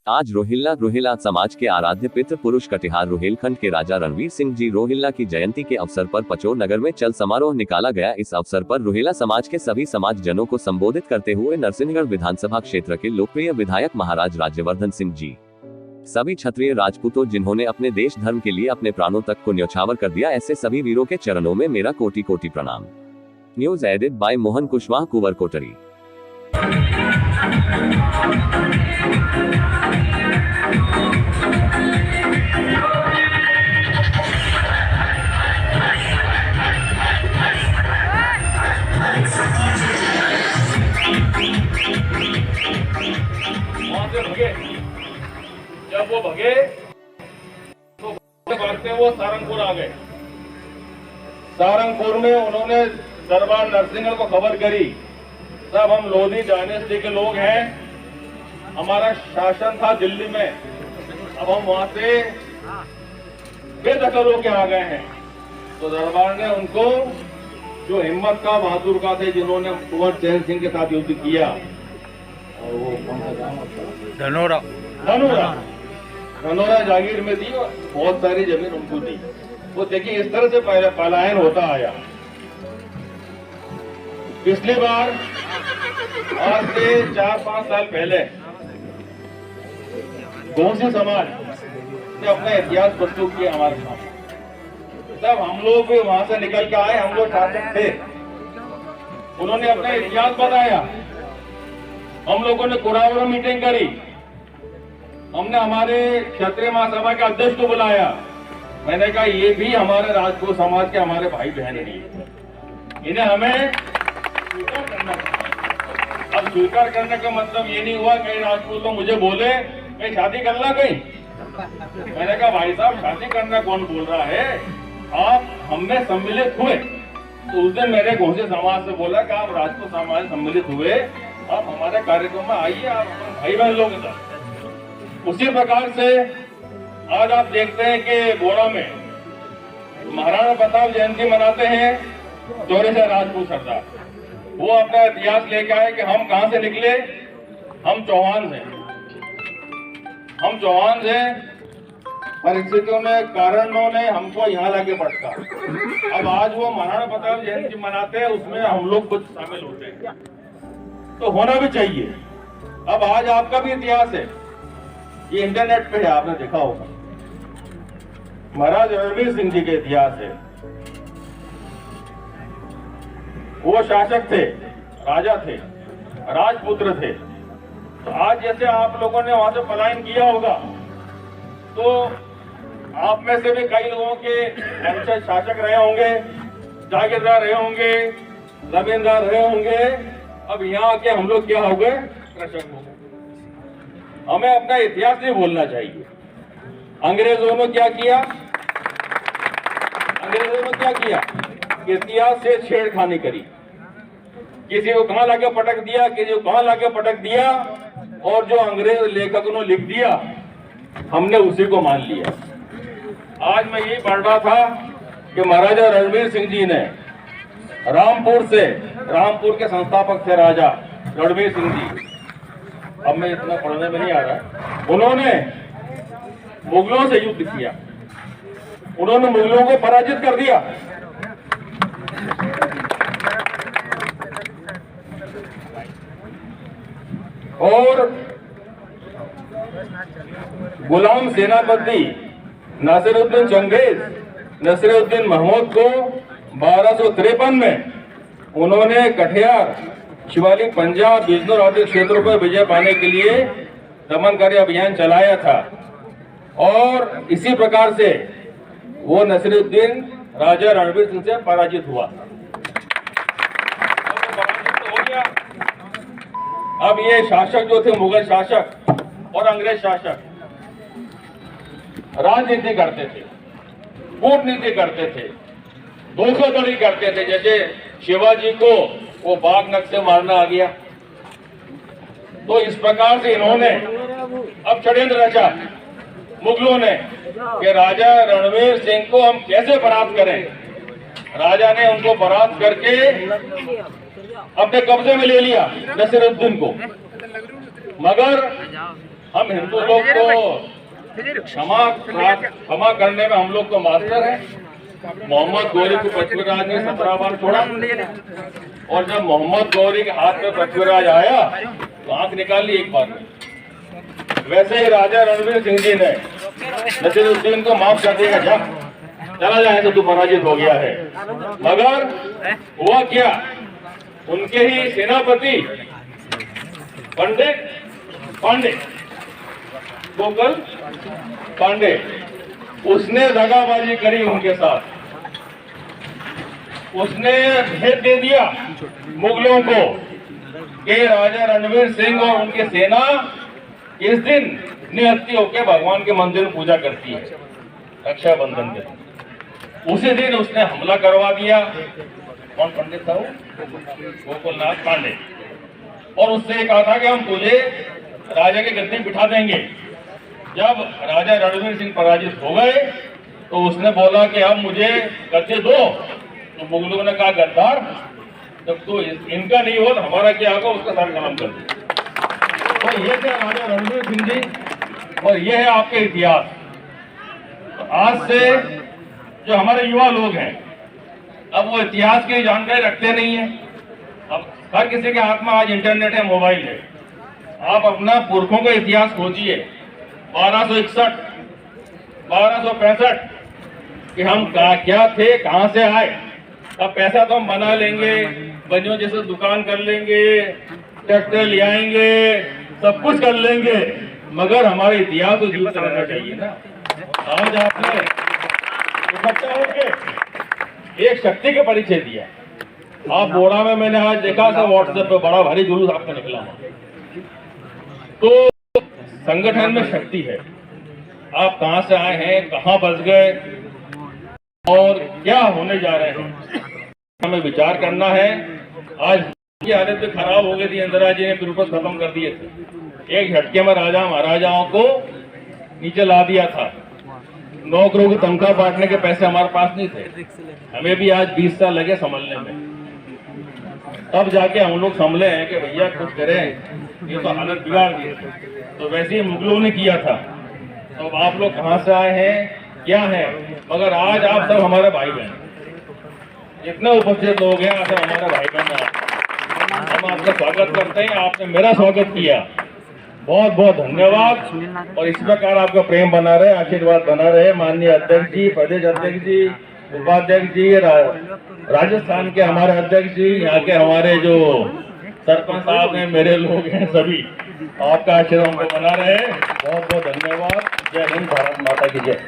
आज रोहिल्ला समाज के आराध्य पितृ पुरुष कटिहार रोहिलखंड के राजा रणवीर सिंह जी रोहिल्ला की जयंती के अवसर पर पचोर नगर में चल समारोह निकाला गया। इस अवसर पर रोहिल्ला समाज के सभी समाज जनों को संबोधित करते हुए नरसिंहगढ़ विधानसभा क्षेत्र के लोकप्रिय विधायक महाराज राज्यवर्धन सिंह जी, सभी क्षत्रिय राजपूतों जिन्होंने अपने देश धर्म के लिए अपने प्राणों तक को न्यौछावर कर दिया, ऐसे सभी वीरों के चरणों में मेरा कोटि कोटि प्रणाम। News edit by Mohan Kushwaha, Kunwar Kotri. जब वो भगे तो भागते वो सारंगपुर आ गए। सारंगपुर में उन्होंने दरबार नरसिंहगढ़ को खबर करी, सब हम लोधी डायनेस्टी के लोग हैं, हमारा शासन था दिल्ली में, अब हम वहां से बेदखल होके आ गए हैं। तो दरबार ने उनको, जो हिम्मत का बहादुर का थे, जिन्होंने कुंवर चैन सिंह के साथ युद्ध किया, और वो कौन सा गांव, धनोरा जागीर में दी और बहुत सारी जमीन उनको दी। वो देखिए इस तरह से पलायन होता आया। पिछली बार आज से 4-5 साल पहले गोंसी समाज ने अपना इतिहास प्रस्तुत किया हमारे सामने। तब हम लोग भी वहां से निकल के आए, हम लोग शासक थे, उन्होंने अपना इतिहास बताया। हम लोगों ने कुरावरा मीटिंग करी, हमने हमारे क्षत्रिय महासभा के अध्यक्ष को बुलाया। मैंने कहा ये भी हमारे राजपूत समाज के हमारे भाई बहन हैं, इन्हें हमें स्वीकार करना चाहिए। अब स्वीकार करने का मतलब ये नहीं हुआ कई राजपूत लोग मुझे बोले मैं शादी करना कहीं। मैंने कहा भाई साहब शादी करना कौन बोल रहा है, आप हमें सम्मिलित हुए। तो उस दिन मेरे घोंसी समाज से बोला कि आप राजपूत समाज सम्मिलित हुए, आप हमारे कार्यक्रम में आइए, आप भाई बहन लोग हैं। उसी प्रकार से आज आप देखते हैं कि बोरा में महाराणा प्रताप जयंती मनाते हैं, चौरे से राजपूत सरदार वो अपना इतिहास लेके आए कि हम कहां से निकले, हम चौहान से, हम चौहान से। परिस्थितियों ने, कारणों ने हमको यहाँ लाके पटका। अब आज वो महाराणा प्रताप जयंती मनाते हैं, उसमें हम लोग कुछ शामिल होते हैं, तो होना भी चाहिए। अब आज आपका भी इतिहास है, ये इंटरनेट पे है, आपने देखा होगा। महाराज रणवीर सिंह जी के इतिहास है। वो शासक थे, राजा थे, राजपुत्र थे। तो आज जैसे आप लोगों ने वहां से पलायन किया होगा, तो आप में से भी कई लोगों के वंशज शासक रहे होंगे, जागीरदार रहे होंगे, जमींदार रहे होंगे। अब यहाँ आके हम लोग क्या हो गए, कृषक हो गए। हमें अपना इतिहास नहीं भूलना चाहिए। अंग्रेजों ने क्या किया, इतिहास से छेड़खानी करी, किसी को कहां लाके पटक दिया, किसी को कहां लाके पटक दिया, और जो अंग्रेज लेखकों ने लिख दिया हमने उसी को मान लिया। आज मैं यही पढ़ रहा था कि महाराजा रणवीर सिंह जी ने रामपुर के संस्थापक थे राजा रणवीर सिंह जी। अब मैं इतना पढ़ने में नहीं आ रहा। उन्होंने मुगलों से युद्ध किया, उन्होंने मुगलों को पराजित कर दिया। और गुलाम सेनापति नासिरुद्दीन चंगेज, नसीरुद्दीन महमूद को 1253 में उन्होंने कटिहार, शिवालिक, पंजाब, बिजनौर आदि क्षेत्रों पर विजय पाने के लिए दमनकारी अभियान चलाया था। और इसी प्रकार से वो नसीरुद्दीन राजा रणवीर सिंह से पराजित हुआ। अब ये शासक जो थे, मुगल शासक और अंग्रेज शासक, राजनीति करते थे, कूटनीति करते थे, धोखाधड़ी करते थे। जैसे शिवाजी को वो बाघ नख से मारना आ गया, तो इस प्रकार से इन्होंने अब षड्यंत्र रचा मुगलों ने कि राजा रणवीर सिंह को हम कैसे परास्त करें। राजा ने उनको परास्त करके अपने कब्जे में ले लिया नसीरुद्दीन को, मगर हम हिंदू लोग तो क्षमा करने में हम लोग तो मास्टर हैं। मोहम्मद गौरी को पृथ्वीराज ने 17 बार छोड़ा, और जब मोहम्मद गौरी के हाथ में पृथ्वीराज आया तो आंख निकाल ली एक बार में। वैसे ही राजा रणवीर सिंह जी ने नसीरुद्दीन को माफ कर दिया, जा चला जाए तो तू पराजित हो गया है। मगर हुआ क्या, उनके ही सेनापति पंडित गोकुल पांडे, उसने दगाबाजी करी उनके साथ। उसने भेद दे दिया मुगलों को कि राजा रणवीर सिंह और उनकी सेना इस दिन निहत्ती होकर भगवान के मंदिर में पूजा करती है, रक्षाबंधन के दिन। उसी दिन उसने हमला करवा दिया। कौन पंडित था वो? गोकुलनाथ पांडे। और उससे कहा था कि हम तुझे राजा के गद्दी बिठा देंगे। जब राजा रणवीर सिंह पराजित हो गए तो उसने बोला कि अब मुझे गद्दी दो। तो मुगलों ने कहा, गद्दार, जब तो इनका नहीं हो तो हमारा क्या होगा, उसका सर कलम कर दे। तो ये थे राजा रणवीर सिंह जी, और ये है आपके इतिहास। तो आज से जो हमारे युवा लोग हैं, अब वो इतिहास की जानकारी रखते नहीं है। अब हर किसी के हाथ में आज इंटरनेट है, मोबाइल है। आप अपना पुरखों का इतिहास खोजिए, 1261, 1265 कि हम क्या थे, कहां से आए। अब पैसा तो हम बना लेंगे, बनियों जैसे दुकान कर लेंगे, ट्रैक्टर ले आएंगे, सब कुछ कर लेंगे, मगर हमारा इतिहास तो जीवित रहना चाहिए ना। आज आपने इकट्ठा होके एक शक्ति का परिचय दिया। आप बोरा में मैंने आज देखा था व्हाट्सएप पे बड़ा भारी जुलूस आपका निकला। तो संगठन में शक्ति है। आप कहां से आए हैं, कहां बस गए और क्या होने जा रहे हैं, हमें विचार करना है। आज की हालत तो खराब हो गई थी, इंदिरा जी ने प्रूफ खत्म कर दिए थे। एक झटके में राजा महाराजाओं को नीचे ला दिया था। नौकरों की तनख्वाह बांटने के पैसे हमारे पास नहीं थे। हमें भी आज 20 साल लगे संभलने में, तब जाके हम लोग संभले हैं कि भैया कुछ करें, ये तो हालत बिगाड़ दी। तो वैसे ही मुगलों ने किया था। तो आप लोग कहां से आए हैं, क्या है, मगर आज आप सब हमारे भाई बहन, जितने उपस्थित लोग हैं आप सब हमारे भाई बहन हैं। हम आपका स्वागत करते हैं। आपने मेरा स्वागत किया, बहुत बहुत धन्यवाद। और इस प्रकार आपका प्रेम बना रहे, आशीर्वाद बना रहे। माननीय अध्यक्ष जी, प्रदेश अध्यक्ष जी, उपाध्यक्ष जी, राजस्थान के हमारे अध्यक्ष जी, यहाँ के हमारे जो सरपंच साहब हैं, मेरे लोग हैं, सभी आपका आशीर्वाद बना रहे। बहुत बहुत धन्यवाद। जय हिंद, भारत माता की जय।